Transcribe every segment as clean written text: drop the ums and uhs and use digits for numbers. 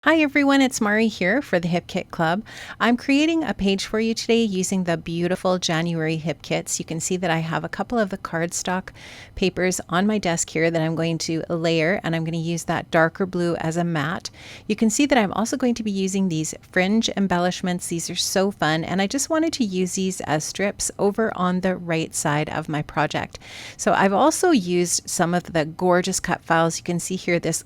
Hi everyone, it's Mari here for the Hip Kit Club. I'm creating a page for you today using the beautiful January hip kits. You can see that I have a couple of the cardstock papers on my desk here that I'm going to layer, and I'm going to use that darker blue as a mat. You can see that I'm also going to be using these fringe embellishments. These are so fun, and I just wanted to use these as strips over on the right side of my project. So I've also used some of the gorgeous cut files. You can see here this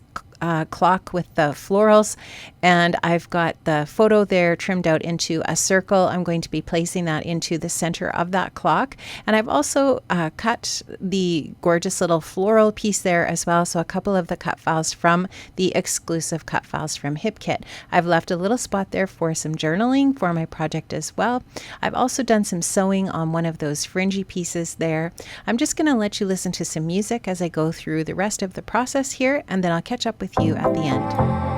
clock with the florals, and I've got the photo there trimmed out into a circle. I'm going to be placing that into the center of that clock, and I've also cut the gorgeous little floral piece there as well, so a couple of the cut files from the exclusive cut files from HipKit. I've left a little spot there for some journaling for my project as well. I've also done some sewing on one of those fringy pieces there. I'm just going to let you listen to some music as I go through the rest of the process here, and then I'll catch up with you at the end.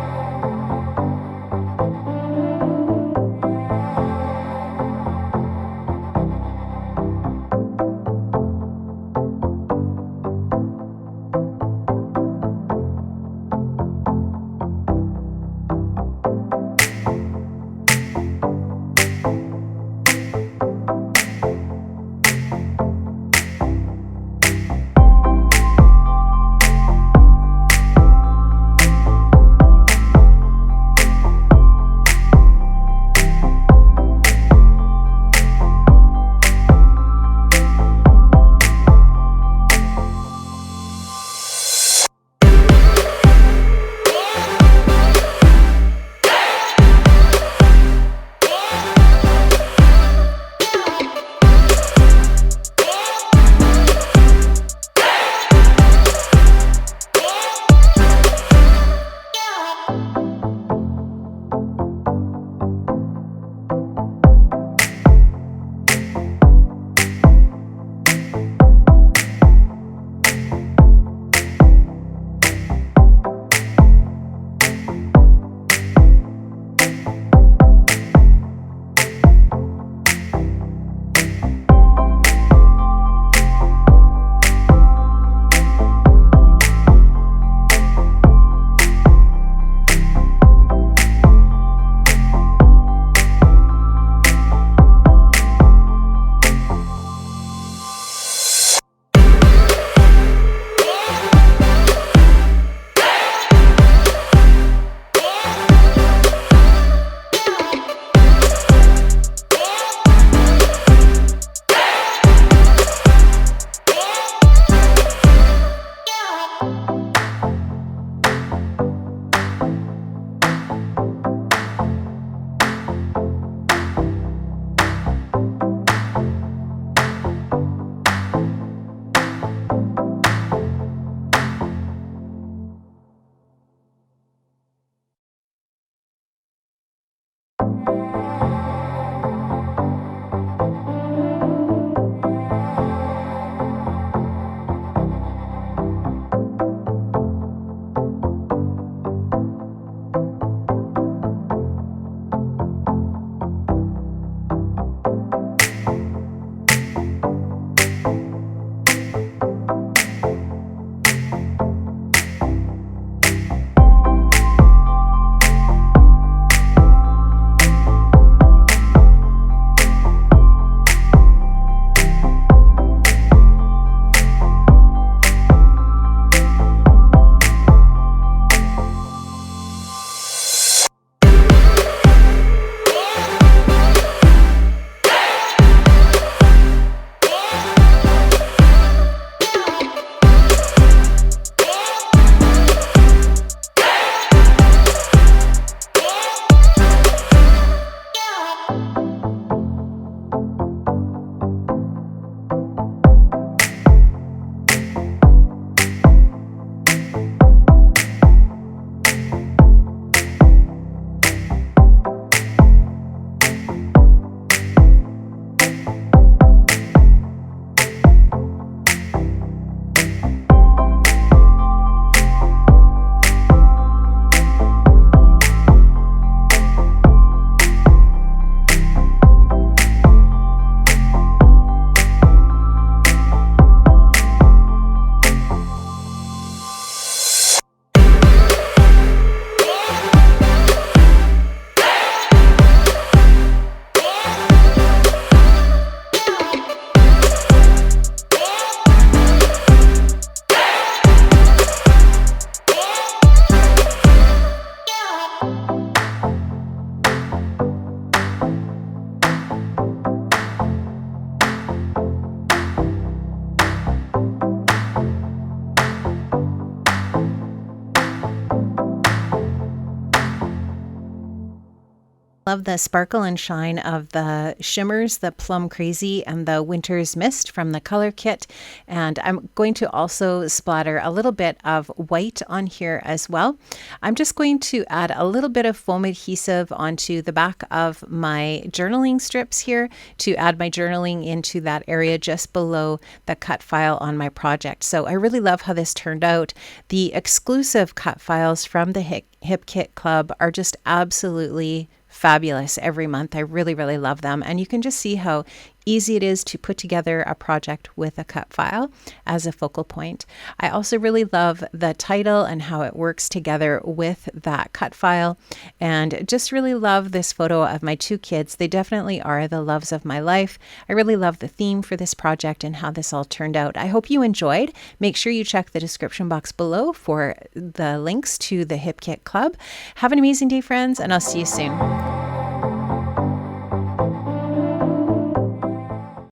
Love the sparkle and shine of the shimmers, the Plum Crazy and the Winter's Mist from the color kit. And I'm going to also splatter a little bit of white on here as well. I'm just going to add a little bit of foam adhesive onto the back of my journaling strips here to add my journaling into that area just below the cut file on my project. So I really love how this turned out. The exclusive cut files from the Hip Kit Club are just absolutely fabulous every month. I really, really love them. And you can just see how easy it is to put together a project with a cut file as a focal point. I also really love the title and how it works together with that cut file, and just really love this photo of my two kids. They definitely are the loves of my life. I really love the theme for this project and how this all turned out. I hope you enjoyed. Make sure you check the description box below for the links to the Hip Kit Club. Have an amazing day, friends, and I'll see you soon.